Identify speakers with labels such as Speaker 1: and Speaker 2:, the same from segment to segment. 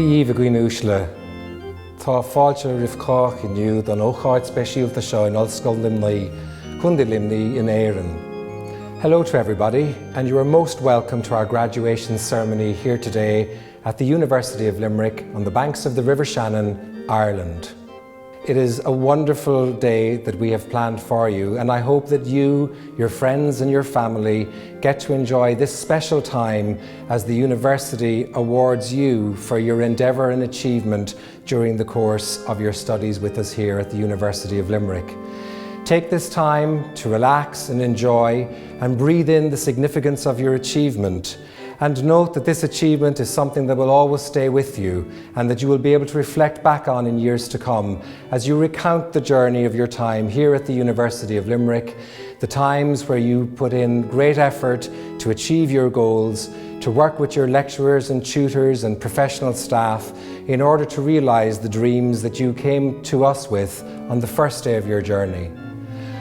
Speaker 1: Díomh a gcuinúisle, tá fáilte ribh cách inniu don ócáid speisialta seo in Ollscoil Limnaí, Cúnda Limnaí in Éireann. Hello to everybody, and you are most welcome to our graduation ceremony here today at the University of Limerick on the banks of the River Shannon, Ireland. It is a wonderful day that we have planned for you, and I hope that you, your friends and your family get to enjoy this special time as the University awards you for your endeavour and achievement during the course of your studies with us here at the University of Limerick. Take this time to relax and enjoy and breathe in the significance of your achievement. And note that this achievement is something that will always stay with you and that you will be able to reflect back on in years to come as you recount the journey of your time here at the University of Limerick, the times where you put in great effort to achieve your goals, to work with your lecturers and tutors and professional staff in order to realise the dreams that you came to us with on the first day of your journey.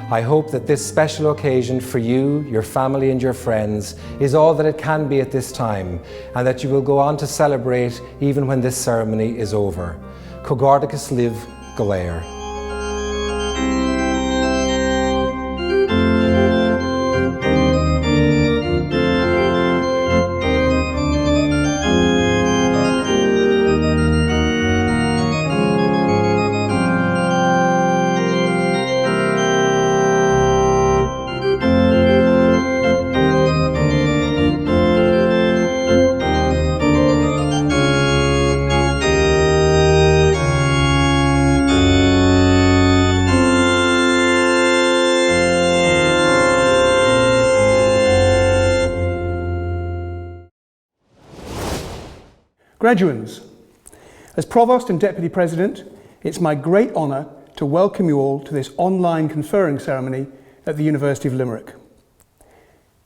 Speaker 1: I hope that this special occasion for you, your family and your friends is all that it can be at this time, and that you will go on to celebrate even when this ceremony is over. Cogardicus live Galair.
Speaker 2: Graduands, as Provost and Deputy President, it's my great honour to welcome you all to this online conferring ceremony at the University of Limerick.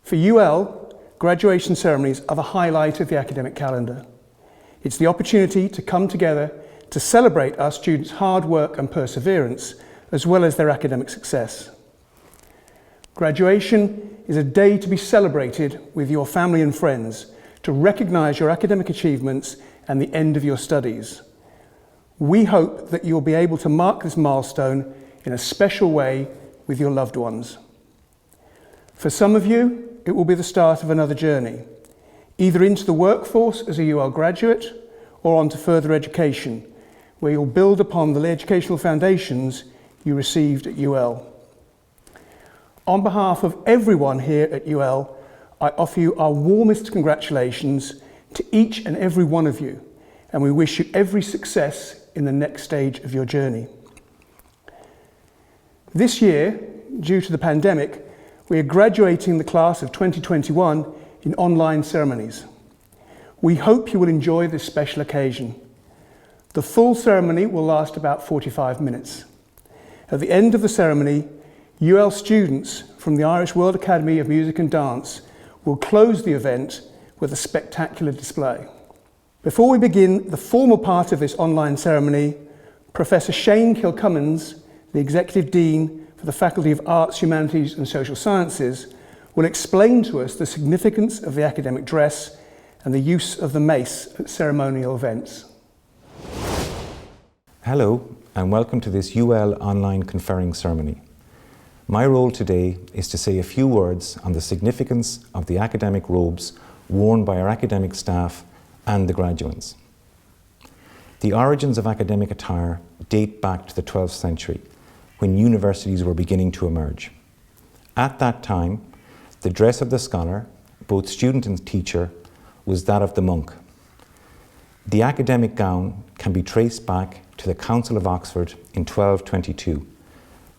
Speaker 2: For UL, graduation ceremonies are the highlight of the academic calendar. It's the opportunity to come together to celebrate our students' hard work and perseverance, as well as their academic success. Graduation is a day to be celebrated with your family and friends, to recognise your academic achievements and the end of your studies. We hope that you'll be able to mark this milestone in a special way with your loved ones. For some of you, it will be the start of another journey, either into the workforce as a UL graduate or onto further education, where you'll build upon the educational foundations you received at UL. On behalf of everyone here at UL, I offer you our warmest congratulations to each and every one of you, and we wish you every success in the next stage of your journey. This year, due to the pandemic, we are graduating the class of 2021 in online ceremonies. We hope you will enjoy this special occasion. The full ceremony will last about 45 minutes. At the end of the ceremony, UL students from the Irish World Academy of Music and Dance will close the event with a spectacular display. Before we begin the formal part of this online ceremony, Professor Shane Kilcummins, the Executive Dean for the Faculty of Arts, Humanities and Social Sciences, will explain to us the significance of the academic dress and the use of the mace at ceremonial events.
Speaker 3: Hello and welcome to this UL online conferring ceremony. My role today is to say a few words on the significance of the academic robes worn by our academic staff and the graduates. The origins of academic attire date back to the 12th century, when universities were beginning to emerge. At that time, the dress of the scholar, both student and teacher, was that of the monk. The academic gown can be traced back to the Council of Oxford in 1222,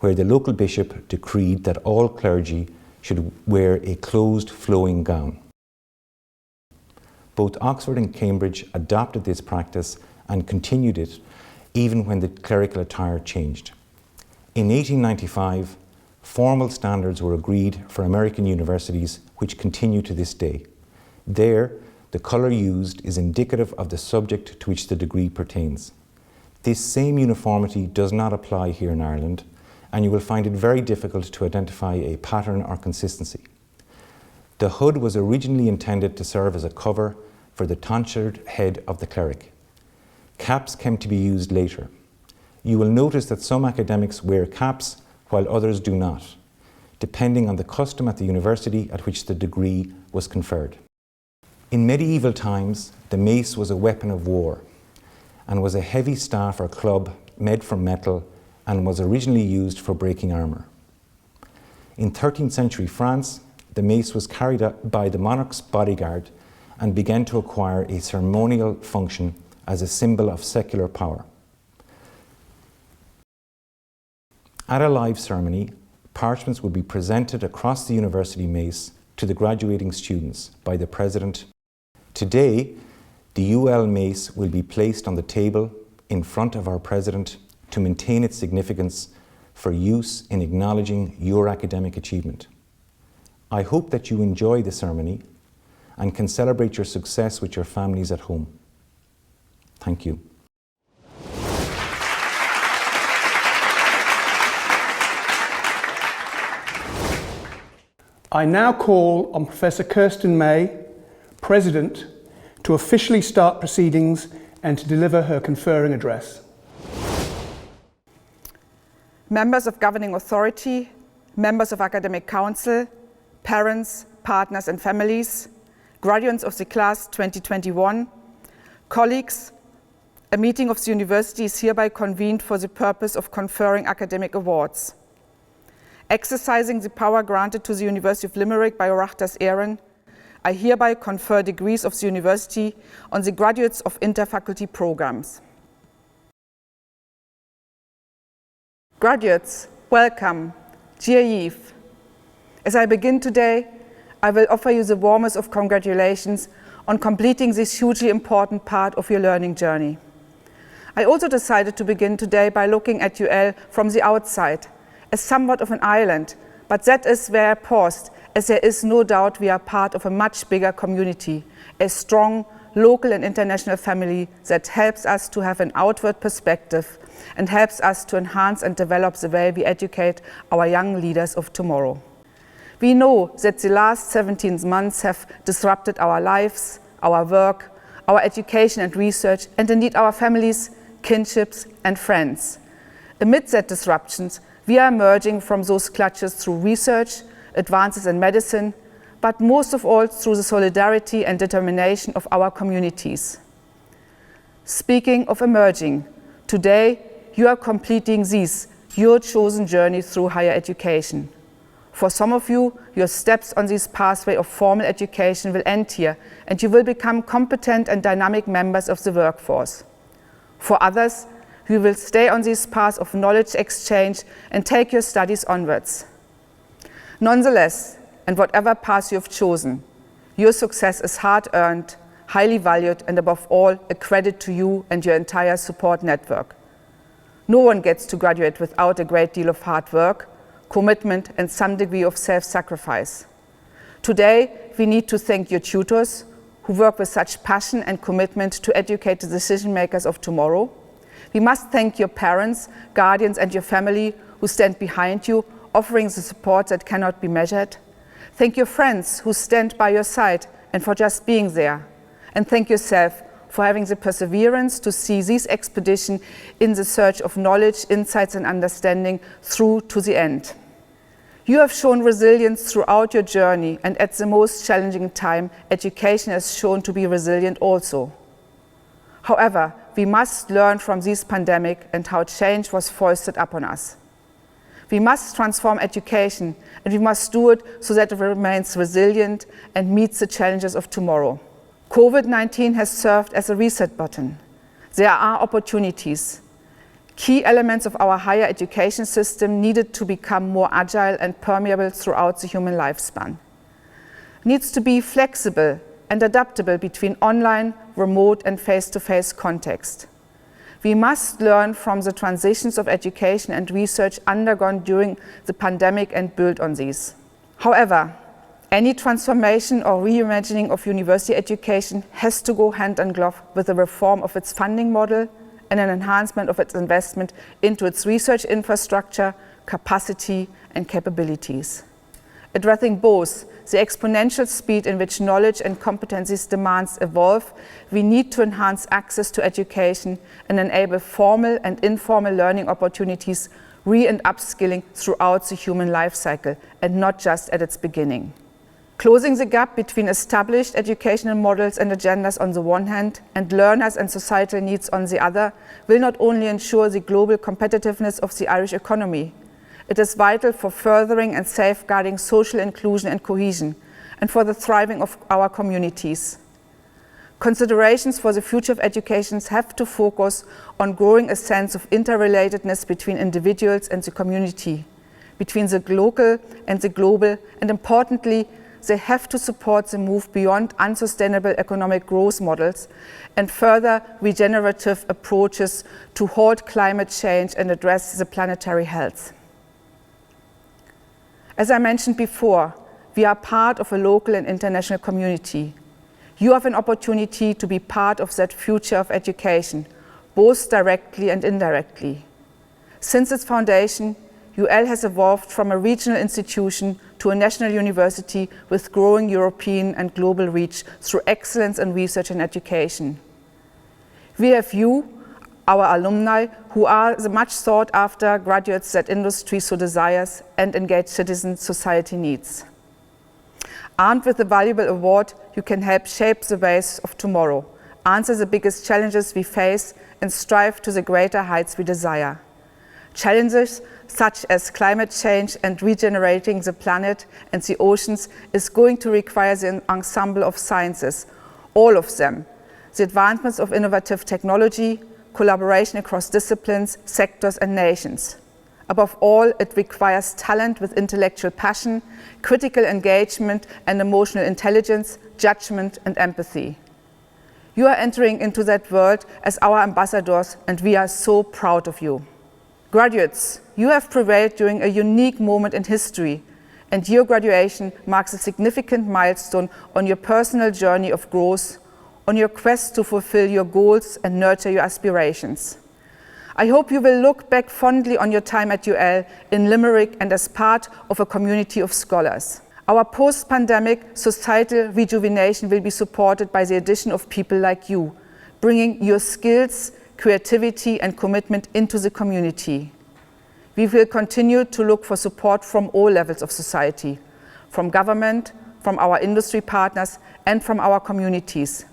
Speaker 3: where the local bishop decreed that all clergy should wear a closed flowing gown. Both Oxford and Cambridge adopted this practice and continued it even when the clerical attire changed. In 1895, formal standards were agreed for American universities, which continue to this day. There, the colour used is indicative of the subject to which the degree pertains. This same uniformity does not apply here in Ireland, and you will find it very difficult to identify a pattern or consistency. The hood was originally intended to serve as a cover for the tonsured head of the cleric. Caps came to be used later. You will notice that some academics wear caps while others do not, depending on the custom at the university at which the degree was conferred. In medieval times, the mace was a weapon of war and was a heavy staff or club made from metal and was originally used for breaking armour. In 13th century France, the mace was carried out by the monarch's bodyguard and began to acquire a ceremonial function as a symbol of secular power. At a live ceremony, parchments would be presented across the university mace to the graduating students by the president. Today, the UL mace will be placed on the table in front of our president to maintain its significance for use in acknowledging your academic achievement. I hope that you enjoy the ceremony and can celebrate your success with your families at home. Thank you.
Speaker 2: I now call on Professor Kirsten May, President, to officially start proceedings and to deliver her conferring address.
Speaker 4: Members of governing authority, members of academic council, parents, partners and families, graduates of the class 2021, colleagues, a meeting of the university is hereby convened for the purpose of conferring academic awards. Exercising the power granted to the University of Limerick by Oireachtas Éireann, I hereby confer degrees of the university on the graduates of Interfaculty Programmes. Graduates, welcome, dear Yves. As I begin today, I will offer you the warmest of congratulations on completing this hugely important part of your learning journey. I also decided to begin today by looking at UL from the outside, as somewhat of an island, but that is where I paused, as there is no doubt we are part of a much bigger community, a strong local and international family that helps us to have an outward perspective and helps us to enhance and develop the way we educate our young leaders of tomorrow. We know that the last 17 months have disrupted our lives, our work, our education and research, and indeed our families, kinships and friends. Amid that disruptions, we are emerging from those clutches through research, advances in medicine, but most of all through the solidarity and determination of our communities. Speaking of emerging, today you are completing your chosen journey through higher education. For some of you, your steps on this pathway of formal education will end here, and you will become competent and dynamic members of the workforce. For others, you will stay on this path of knowledge exchange and take your studies onwards. Nonetheless, and whatever path you have chosen, your success is hard-earned, highly valued, and above all, a credit to you and your entire support network. No one gets to graduate without a great deal of hard work, commitment, and some degree of self-sacrifice. Today, we need to thank your tutors, who work with such passion and commitment to educate the decision makers of tomorrow. We must thank your parents, guardians, and your family who stand behind you, offering the support that cannot be measured. Thank your friends who stand by your side and for just being there. And thank yourself for having the perseverance to see this expedition in the search of knowledge, insights, and understanding through to the end. You have shown resilience throughout your journey, and at the most challenging time, education has shown to be resilient also. However, we must learn from this pandemic and how change was foisted upon us. We must transform education, and we must do it so that it remains resilient and meets the challenges of tomorrow. COVID-19 has served as a reset button. There are opportunities. Key elements of our higher education system needed to become more agile and permeable throughout the human lifespan. It needs to be flexible and adaptable between online, remote, and face-to-face context. We must learn from the transitions of education and research undergone during the pandemic and build on these. However, any transformation or reimagining of university education has to go hand in glove with the reform of its funding model and an enhancement of its investment into its research infrastructure, capacity, and capabilities. Addressing both the exponential speed in which knowledge and competencies demands evolve, we need to enhance access to education and enable formal and informal learning opportunities, re- and upskilling throughout the human life cycle and not just at its beginning. Closing the gap between established educational models and agendas on the one hand and learners and societal needs on the other will not only ensure the global competitiveness of the Irish economy, it is vital for furthering and safeguarding social inclusion and cohesion, and for the thriving of our communities. Considerations for the future of education have to focus on growing a sense of interrelatedness between individuals and the community, between the local and the global, and importantly, they have to support the move beyond unsustainable economic growth models and further regenerative approaches to halt climate change and address the planetary health. As I mentioned before, we are part of a local and international community. You have an opportunity to be part of that future of education, both directly and indirectly. Since its foundation, UL has evolved from a regional institution to a national university with growing European and global reach through excellence in research and education. We have you, our alumni, who are the much sought after graduates that industry so desires and engaged citizen society needs. Armed with the valuable award, you can help shape the ways of tomorrow, answer the biggest challenges we face, and strive to the greater heights we desire. Challenges such as climate change and regenerating the planet and the oceans is going to require the ensemble of sciences, all of them, the advancements of innovative technology, collaboration across disciplines, sectors and nations. Above all, it requires talent with intellectual passion, critical engagement and emotional intelligence, judgment and empathy. You are entering into that world as our ambassadors, and we are so proud of you. Graduates, you have prevailed during a unique moment in history, and your graduation marks a significant milestone on your personal journey of growth, on your quest to fulfill your goals and nurture your aspirations. I hope you will look back fondly on your time at UL in Limerick and as part of a community of scholars. Our post-pandemic societal rejuvenation will be supported by the addition of people like you, bringing your skills, creativity and commitment into the community. We will continue to look for support from all levels of society, from government, from our industry partners and from our communities.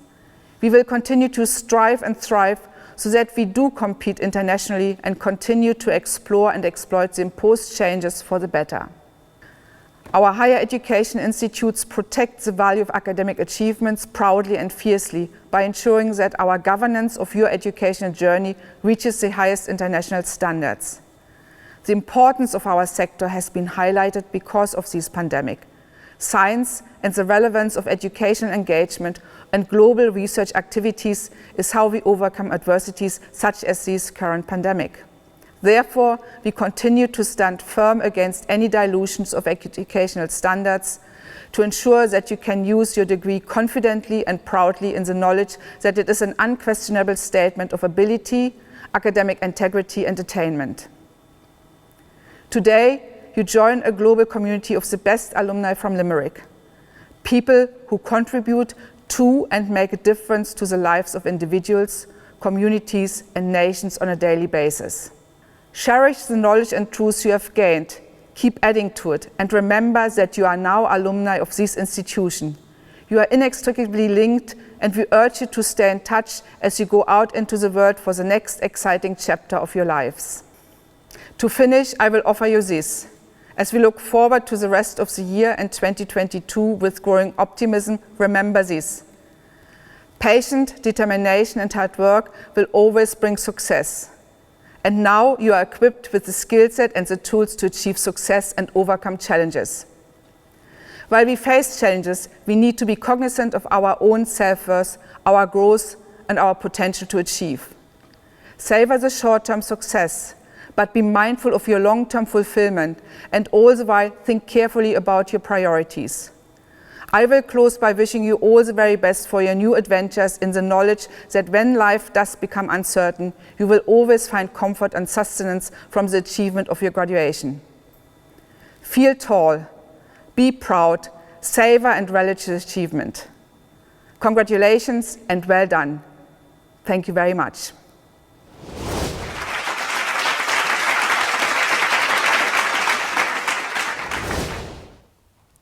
Speaker 4: We will continue to strive and thrive so that we do compete internationally and continue to explore and exploit the imposed changes for the better. Our higher education institutes protect the value of academic achievements proudly and fiercely by ensuring that our governance of your educational journey reaches the highest international standards. The importance of our sector has been highlighted because of this pandemic. Science and the relevance of educational engagement and global research activities is how we overcome adversities such as this current pandemic. Therefore, we continue to stand firm against any dilutions of educational standards to ensure that you can use your degree confidently and proudly in the knowledge that it is an unquestionable statement of ability, academic integrity and attainment. Today, you join a global community of the best alumni from Limerick, people who contribute to and make a difference to the lives of individuals, communities and nations on a daily basis. Cherish the knowledge and truths you have gained, keep adding to it, and remember that you are now alumni of this institution. You are inextricably linked, and we urge you to stay in touch as you go out into the world for the next exciting chapter of your lives. To finish, I will offer you this. As we look forward to the rest of the year and 2022 with growing optimism, remember this. Patient, determination and hard work will always bring success. And now you are equipped with the skill set and the tools to achieve success and overcome challenges. While we face challenges, we need to be cognizant of our own self-worth, our growth and our potential to achieve. Savor the short-term success, but be mindful of your long-term fulfillment and all the while think carefully about your priorities. I will close by wishing you all the very best for your new adventures in the knowledge that when life does become uncertain, you will always find comfort and sustenance from the achievement of your graduation. Feel tall, be proud, savor and relish this achievement. Congratulations and well done. Thank you very much.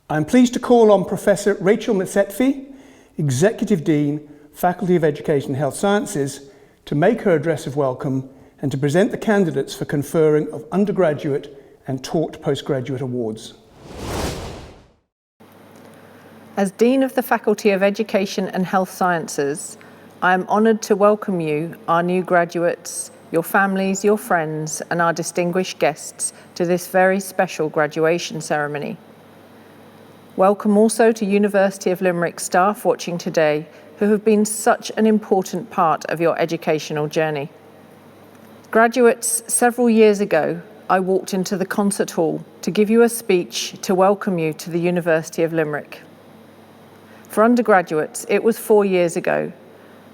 Speaker 2: I'm pleased to call on Professor Rachel Msetfi, Executive Dean, Faculty of Education and Health Sciences, to make her address of welcome and to present the candidates for conferring of undergraduate and taught postgraduate awards.
Speaker 5: As Dean of the Faculty of Education and Health Sciences, I am honoured to welcome you, our new graduates, your families, your friends, and our distinguished guests to this very special graduation ceremony. Welcome also to University of Limerick staff watching today, who have been such an important part of your educational journey. Graduates, several years ago, I walked into the concert hall to give you a speech to welcome you to the University of Limerick. For undergraduates, it was 4 years ago,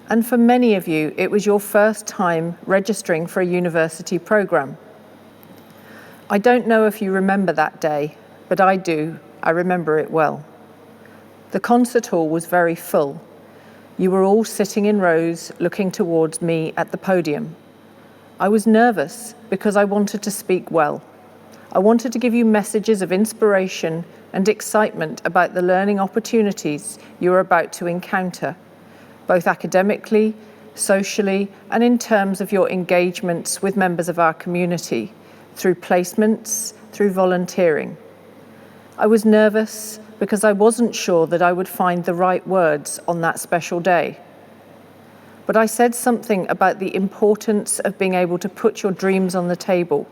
Speaker 5: and for many of you, it was your first time registering for a university programme. I don't know if you remember that day, but I do. I remember it well. The concert hall was very full. You were all sitting in rows looking towards me at the podium. I was nervous because I wanted to speak well. I wanted to give you messages of inspiration and excitement about the learning opportunities you are about to encounter, both academically, socially, and in terms of your engagements with members of our community, through placements, through volunteering. I was nervous because I wasn't sure that I would find the right words on that special day. But I said something about the importance of being able to put your dreams on the table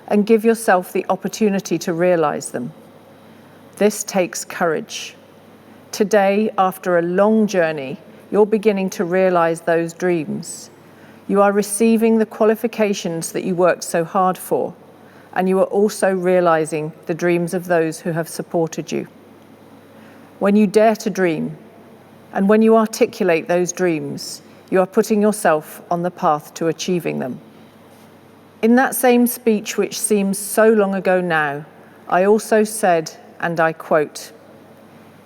Speaker 5: and give yourself the opportunity to realize them. This takes courage. Today, after a long journey, you're beginning to realize those dreams. You are receiving the qualifications that you worked so hard for, and you are also realizing the dreams of those who have supported you. When you dare to dream, and when you articulate those dreams, you are putting yourself on the path to achieving them. In that same speech, which seems so long ago now, I also said, and I quote,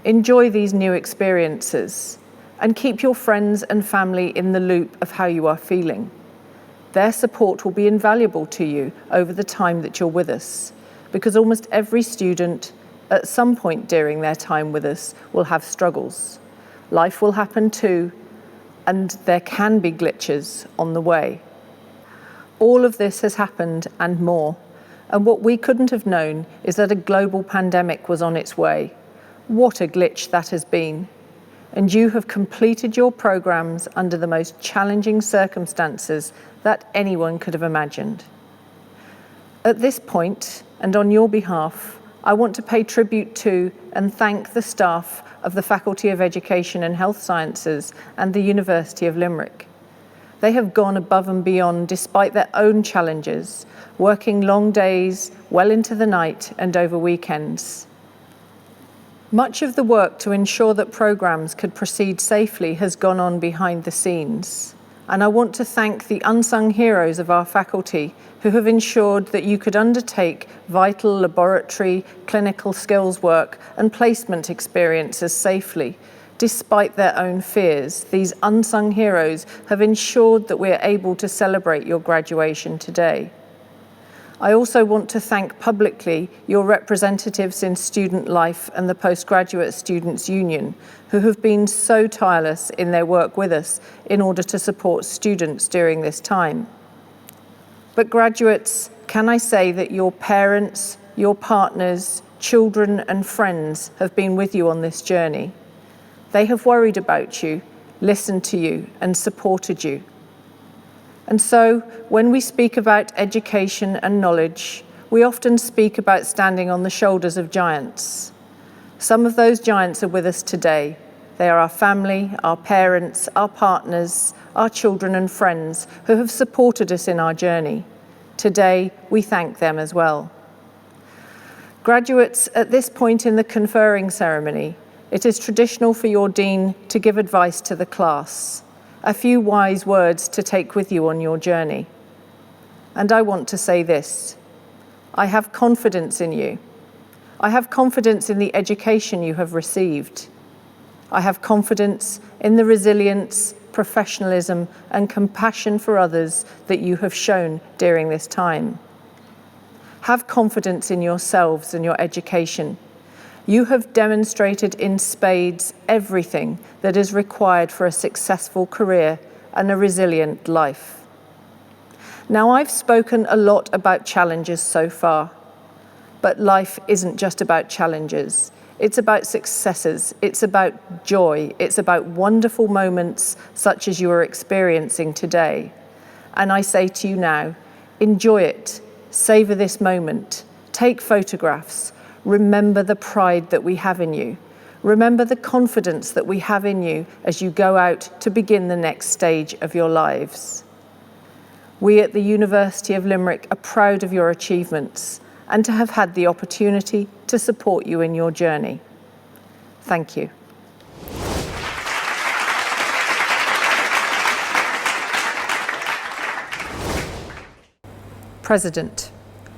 Speaker 5: "Enjoy these new experiences and keep your friends and family in the loop of how you are feeling. Their support will be invaluable to you over the time that you're with us, because almost every student at some point during their time with us will have struggles. Life will happen too, and there can be glitches on the way. All of this has happened and more, and what we couldn't have known is that a global pandemic was on its way. What a glitch that has been. And you have completed your programmes under the most challenging circumstances that anyone could have imagined. At this point, and on your behalf, I want to pay tribute to and thank the staff of the Faculty of Education and Health Sciences and the University of Limerick. They have gone above and beyond despite their own challenges, working long days, well into the night and over weekends. Much of the work to ensure that programmes could proceed safely has gone on behind the scenes. And I want to thank the unsung heroes of our faculty who have ensured that you could undertake vital laboratory, clinical skills work and placement experiences safely. Despite their own fears, these unsung heroes have ensured that we are able to celebrate your graduation today. I also want to thank publicly your representatives in student life and the Postgraduate Students' Union, who have been so tireless in their work with us in order to support students during this time. But graduates, can I say that your parents, your partners, children and friends have been with you on this journey. They have worried about you, listened to you and supported you. And so, when we speak about education and knowledge, we often speak about standing on the shoulders of giants. Some of those giants are with us today. They are our family, our parents, our partners, our children and friends who have supported us in our journey. Today, we thank them as well. Graduates, at this point in the conferring ceremony, it is traditional for your dean to give advice to the class. A few wise words to take with you on your journey. And I want to say this: I have confidence in you. I have confidence in the education you have received. I have confidence in the resilience, professionalism, and compassion for others that you have shown during this time. Have confidence in yourselves and your education. You have demonstrated in spades everything that is required for a successful career and a resilient life. Now, I've spoken a lot about challenges so far, but life isn't just about challenges. It's about successes, it's about joy, it's about wonderful moments such as you are experiencing today. And I say to you now, enjoy it, savor this moment, take photographs, remember the pride that we have in you, remember the confidence that we have in you as you go out to begin the next stage of your lives. We at the University of Limerick are proud of your achievements and to have had the opportunity to support you in your journey. Thank you. President,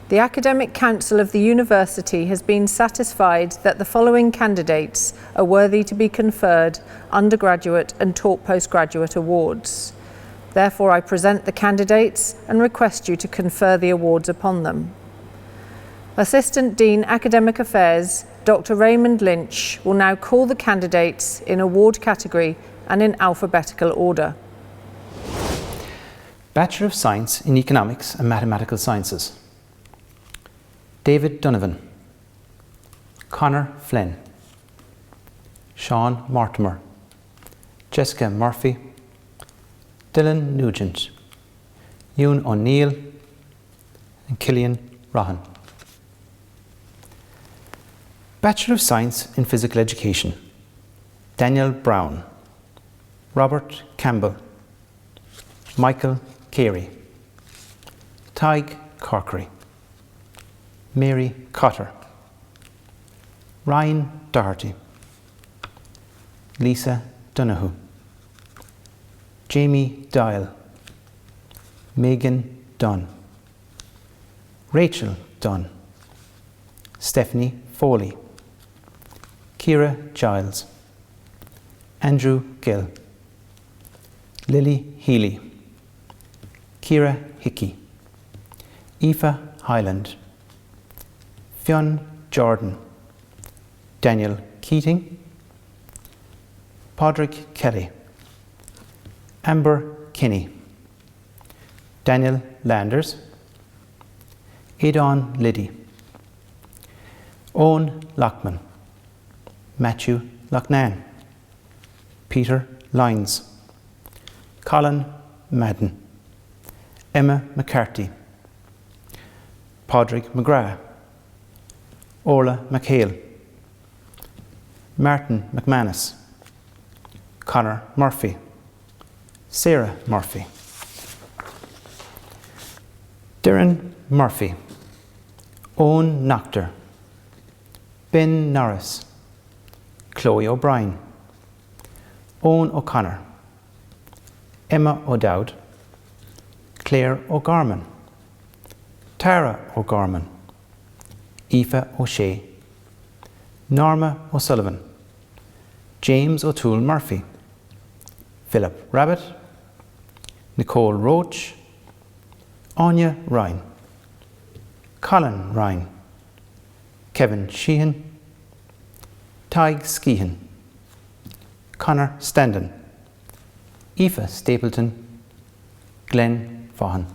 Speaker 5: the Academic Council of the University has been satisfied that the following candidates are worthy to be conferred undergraduate and taught postgraduate awards. Therefore, I present the candidates and request you to confer the awards upon them. Assistant Dean Academic Affairs, Dr. Raymond Lynch, will now call the candidates in award category and in alphabetical order.
Speaker 6: Bachelor of Science in Economics and Mathematical Sciences. David Donovan, Conor Flynn, Sean Mortimer, Jessica Murphy, Dylan Nugent, Ewan O'Neill and Cillian Rohan. Bachelor of Science in Physical Education. Daniel Brown, Robert Campbell, Michael Carey, Tig Corkery, Mary Cotter, Ryan Doherty, Lisa Donoghue, Jamie Dial, Megan Dunn, Rachel Dunn, Stephanie Foley, Ciara Giles, Andrew Gill, Lily Healy, Ciara Hickey, Aoife Highland, Fionn Jordan, Daniel Keating, Padraig Kelly, Amber Kinney, Daniel Landers, Aidan Liddy, Owen Lockman, Matthew Loughnane, Peter Lyons, Colin Madden, Emma McCarthy, Padraig McGrath, Orla McHale, Martin McManus, Conor Murphy, Sarah Murphy, Darren Murphy, Owen Noctor, Ben Norris, Chloe O'Brien, Owen O'Connor, Emma O'Dowd, Claire O'Gorman, Tara O'Gorman, Aoife O'Shea, Norma O'Sullivan, James O'Toole Murphy, Philip Rabbit, Nicole Roach, Anya Ryan, Colin Ryan, Kevin Sheehan, Tig Skehan, Conor Standen, Aoife Stapleton, Glenn Vaughan.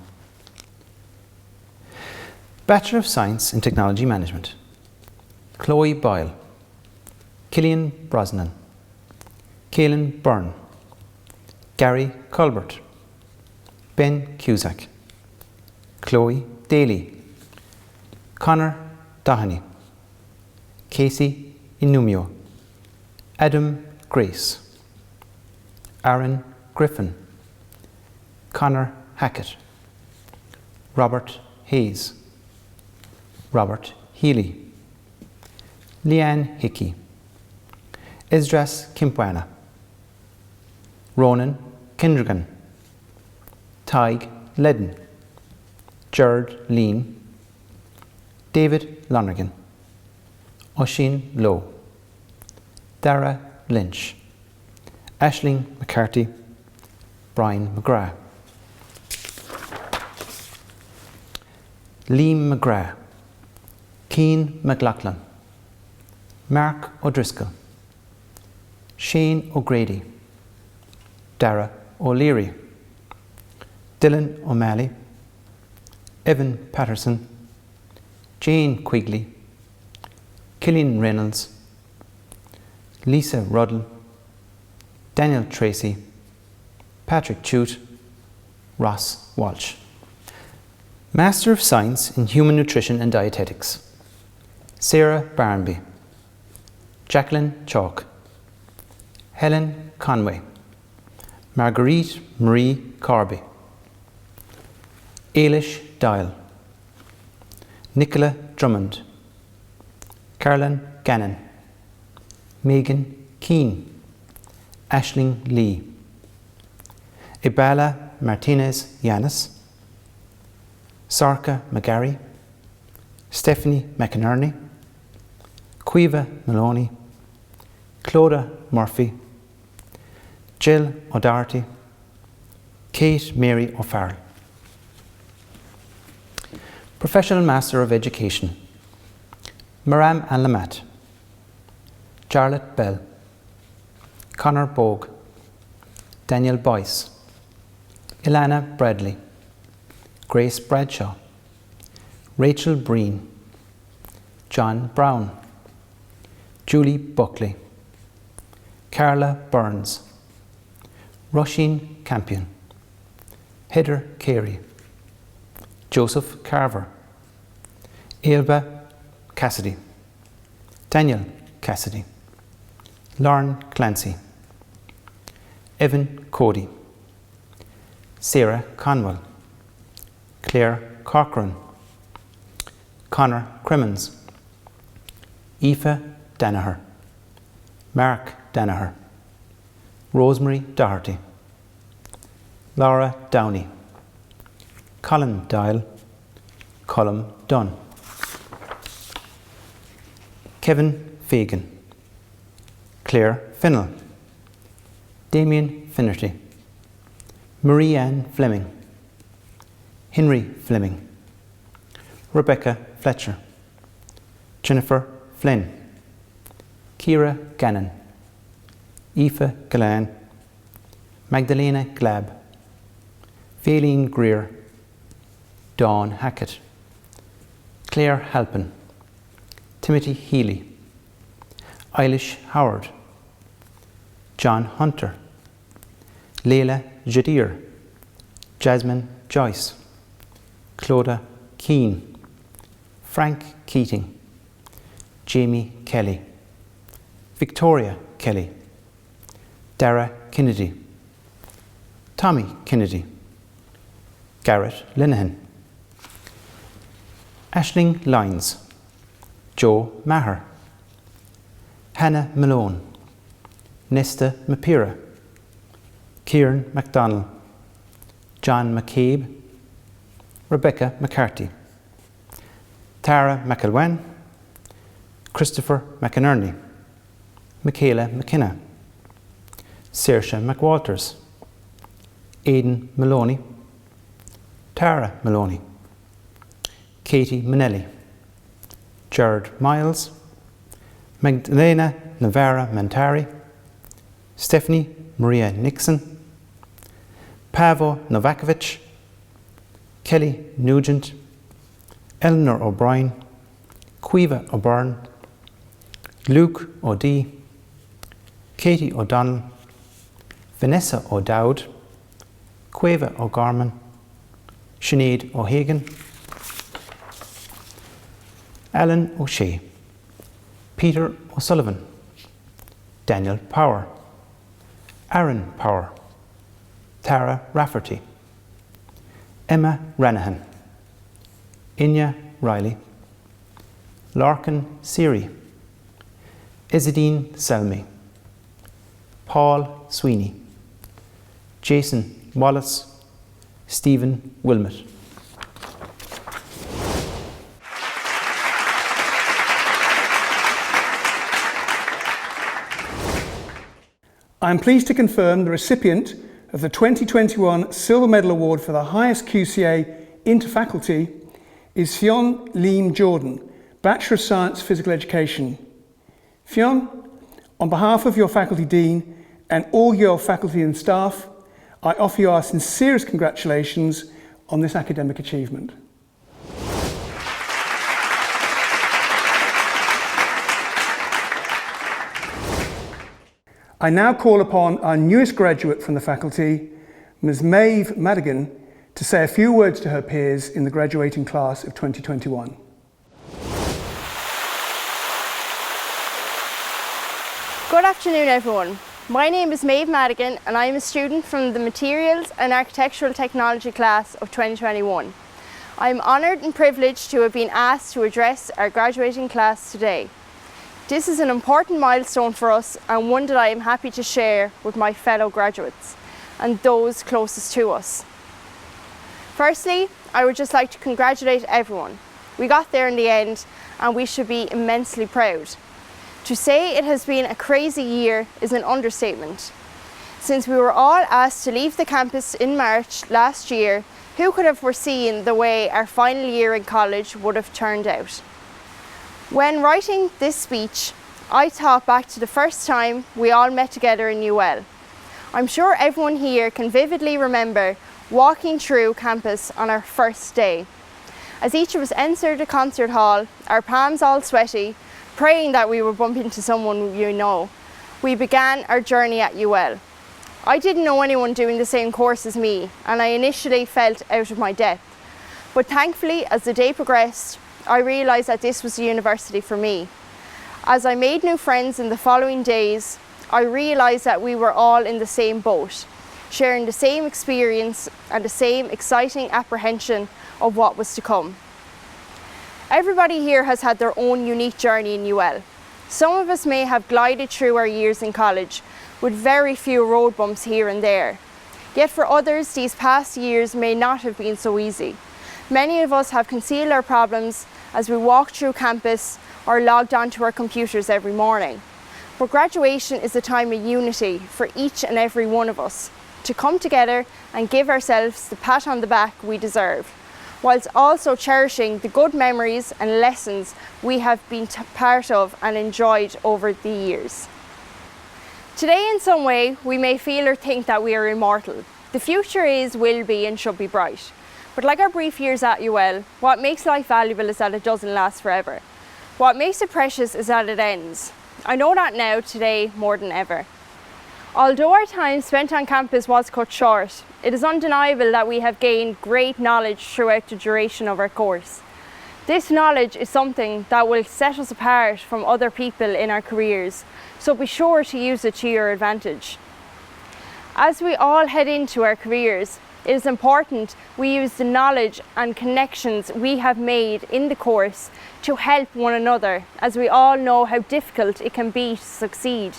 Speaker 6: Bachelor of Science in Technology Management. Chloe Boyle, Cillian Brosnan, Caelan Byrne, Gary Colbert, Ben Cusack, Chloe Daly, Conor Doheny, Casey Inumio, Adam Grace, Aaron Griffin, Conor Hackett, Robert Hayes, Robert Healy, Leanne Hickey, Esdras Kimpwana, Ronan Kendrigan, Tig Ledden, Gerard Lean, David Lonergan, Oisin Lowe, Dara Lynch, Aisling McCarthy, Brian McGrath, Liam McGrath, Cian McLaughlin, Mark O'Driscoll, Shane O'Grady, Dara O'Leary, Dylan O'Malley, Evan Patterson, Jane Quigley, Killian Reynolds, Lisa Ruddle, Daniel Tracy, Patrick Chute, Ross Walsh. Master of Science in Human Nutrition and Dietetics, Sarah Barnby, Jacqueline Chalk, Helen Conway, Marguerite Marie Corby, Ailish Dial, Nicola Drummond, Carolyn Gannon, Megan Keane, Aisling Lee, Ibala Martinez Yanis, Sarka McGarry, Stephanie McInerney, Quiva Maloney, Clodagh Murphy, Jill O'Doherty, Kate Mary O'Farrell. Professional Master of Education, Maram Alamat, Charlotte Bell, Conor Bogue, Daniel Boyce, Ilana Bradley, Grace Bradshaw, Rachel Breen, John Brown, Julie Buckley, Carla Burns, Roisin Campion, Heather Carey, Joseph Carver, Ailba Cassidy, Daniel Cassidy, Lauren Clancy, Evan Cody, Sarah Conwell, Claire Corcoran, Connor Crimmins, Aoife Danaher, Mark Danaher, Rosemary Doherty, Laura Downey, Colin Dial, Colm Dunn, Kevin Fagan, Claire Finnell, Damien Finnerty, Marie Ann Fleming, Henry Fleming, Rebecca Fletcher, Jennifer Flynn, Ciara Gannon, Aoife Galan, Magdalena Glab, Faylene Greer, Dawn Hackett, Claire Halpin, Timothy Healy, Eilish Howard, John Hunter, Leila Jadir, Jasmine Joyce, Clodagh Keane, Frank Keating, Jamie Kelly, Victoria Kelly, Dara Kennedy, Tommy Kennedy, Garrett Linehan, Aisling Lyons, Joe Maher, Hannah Malone, Nesta Mapira, Kieran MacDonald, John McCabe, Rebecca McCarthy, Tara McElwain, Christopher McInerney, Michaela McKenna, Saoirse McWalters, Aidan Maloney, Tara Maloney, Katie Manelli, Jared Miles, Magdalena Navarra Mantari, Stephanie Maria Nixon, Pavo Novakovic, Kelly Nugent, Eleanor O'Brien, Quiva O'Byrne, Luke O'Dea, Katie O'Donnell, Vanessa O'Dowd, Quava O'Gorman, Sinead O'Hagan, Alan O'Shea, Peter O'Sullivan, Daniel Power, Aaron Power, Tara Rafferty, Emma Ranahan, Inya Riley, Larkin Siri, Izzadine Selmy, Paul Sweeney, Jason Wallace, Stephen Wilmot.
Speaker 2: I am pleased to confirm the recipient of the 2021 Silver Medal Award for the highest QCA Interfaculty is Fionn Liam Jordan, Bachelor of Science Physical Education. Fionn, on behalf of your Faculty Dean and all your faculty and staff, I offer you our sincerest congratulations on this academic achievement. I now call upon our newest graduate from the faculty, Ms. Maeve Madigan, to say a few words to her peers in the graduating class of 2021.
Speaker 7: Good afternoon, everyone. My name is Maeve Madigan and I am a student from the Materials and Architectural Technology class of 2021. I am honoured and privileged to have been asked to address our graduating class today. This is an important milestone for us and one that I am happy to share with my fellow graduates and those closest to us. Firstly, I would just like to congratulate everyone. We got there in the end and we should be immensely proud. To say it has been a crazy year is an understatement. Since we were all asked to leave the campus in March last year, who could have foreseen the way our final year in college would have turned out? When writing this speech, I thought back to the first time we all met together in UL. I'm sure everyone here can vividly remember walking through campus on our first day. As each of us entered the concert hall, our palms all sweaty, praying that we would bump into someone you know, we began our journey at UL. I didn't know anyone doing the same course as me, and I initially felt out of my depth. But thankfully, as the day progressed, I realised that this was the university for me. As I made new friends in the following days, I realised that we were all in the same boat, sharing the same experience and the same exciting apprehension of what was to come. Everybody here has had their own unique journey in UL. Some of us may have glided through our years in college with very few road bumps here and there. Yet for others, these past years may not have been so easy. Many of us have concealed our problems as we walk through campus or logged onto our computers every morning. But graduation is a time of unity for each and every one of us, to come together and give ourselves the pat on the back we deserve, whilst also cherishing the good memories and lessons we have been part of and enjoyed over the years. Today, in some way, we may feel or think that we are immortal. The future is, will be and should be bright. But like our brief years at UL, what makes life valuable is that it doesn't last forever. What makes it precious is that it ends. I know that now, today, more than ever. Although our time spent on campus was cut short, it is undeniable that we have gained great knowledge throughout the duration of our course. This knowledge is something that will set us apart from other people in our careers, so be sure to use it to your advantage. As we all head into our careers, it is important we use the knowledge and connections we have made in the course to help one another, as we all know how difficult it can be to succeed.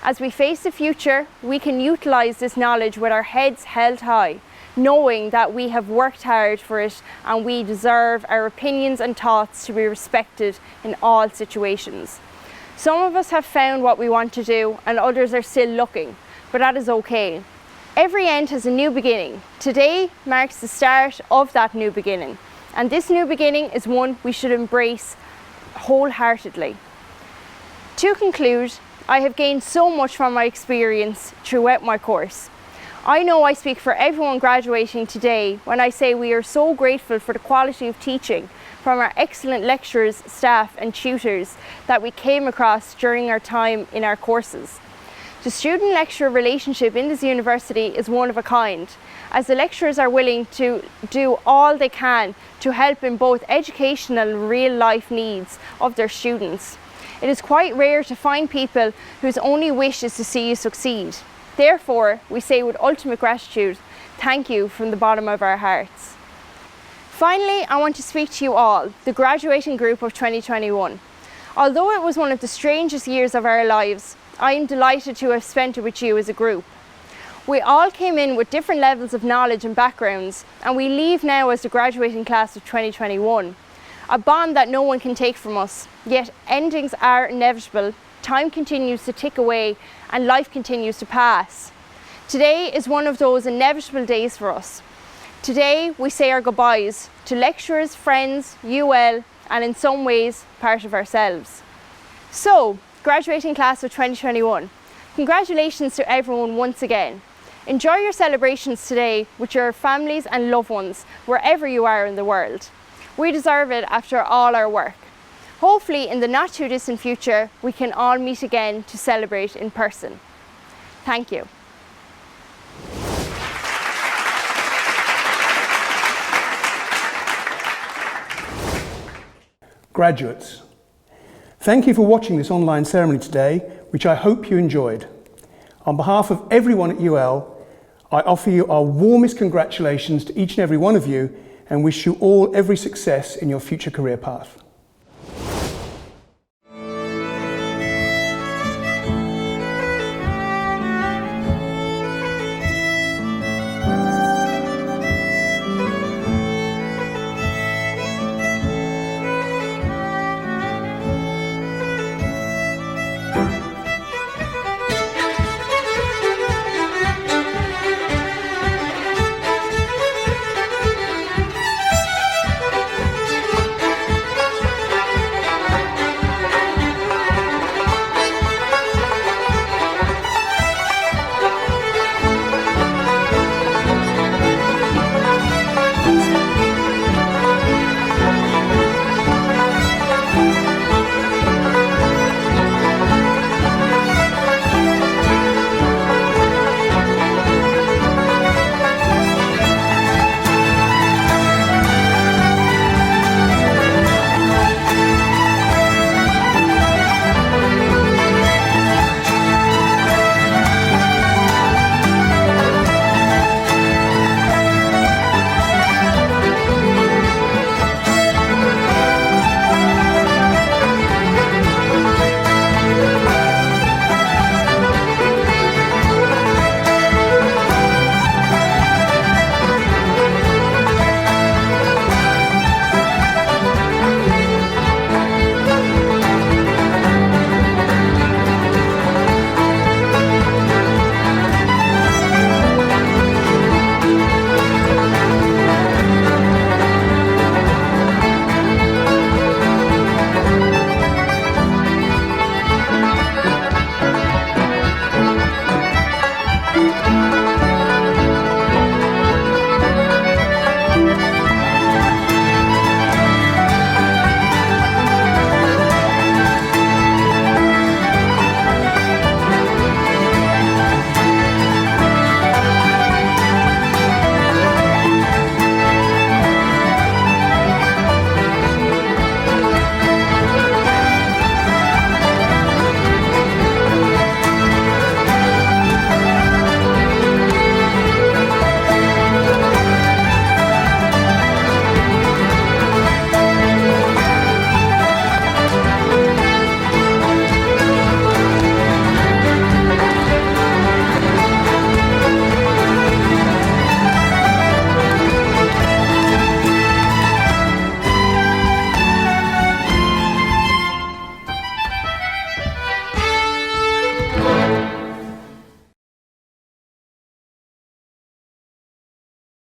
Speaker 7: As we face the future, we can utilise this knowledge with our heads held high, knowing that we have worked hard for it and we deserve our opinions and thoughts to be respected in all situations. Some of us have found what we want to do and others are still looking, but that is okay. Every end has a new beginning. Today marks the start of that new beginning, and this new beginning is one we should embrace wholeheartedly. To conclude, I have gained so much from my experience throughout my course. I know I speak for everyone graduating today when I say we are so grateful for the quality of teaching from our excellent lecturers, staff and tutors that we came across during our time in our courses. The student-lecturer relationship in this university is one of a kind, as the lecturers are willing to do all they can to help in both educational and real-life needs of their students. It is quite rare to find people whose only wish is to see you succeed. Therefore, we say with ultimate gratitude, thank you from the bottom of our hearts. Finally, I want to speak to you all, the graduating group of 2021. Although it was one of the strangest years of our lives, I am delighted to have spent it with you as a group. We all came in with different levels of knowledge and backgrounds, and we leave now as the graduating class of 2021. A bond that no one can take from us, yet endings are inevitable time continues to tick away and life continues to pass. Today is one of those inevitable days for us. Today we say our goodbyes to lecturers, friends, UL, and in some ways part of ourselves. So, graduating class of 2021, congratulations to everyone once again. Enjoy your celebrations today with your families and loved ones wherever you are in the world. We deserve it after all our work. Hopefully in the not too distant future we can all meet again to celebrate in person. Thank you.
Speaker 2: Graduates, thank you for watching this online ceremony today, which I hope you enjoyed. On behalf of everyone at UL, I offer you our warmest congratulations to each and every one of you and wish you all every success in your future career path.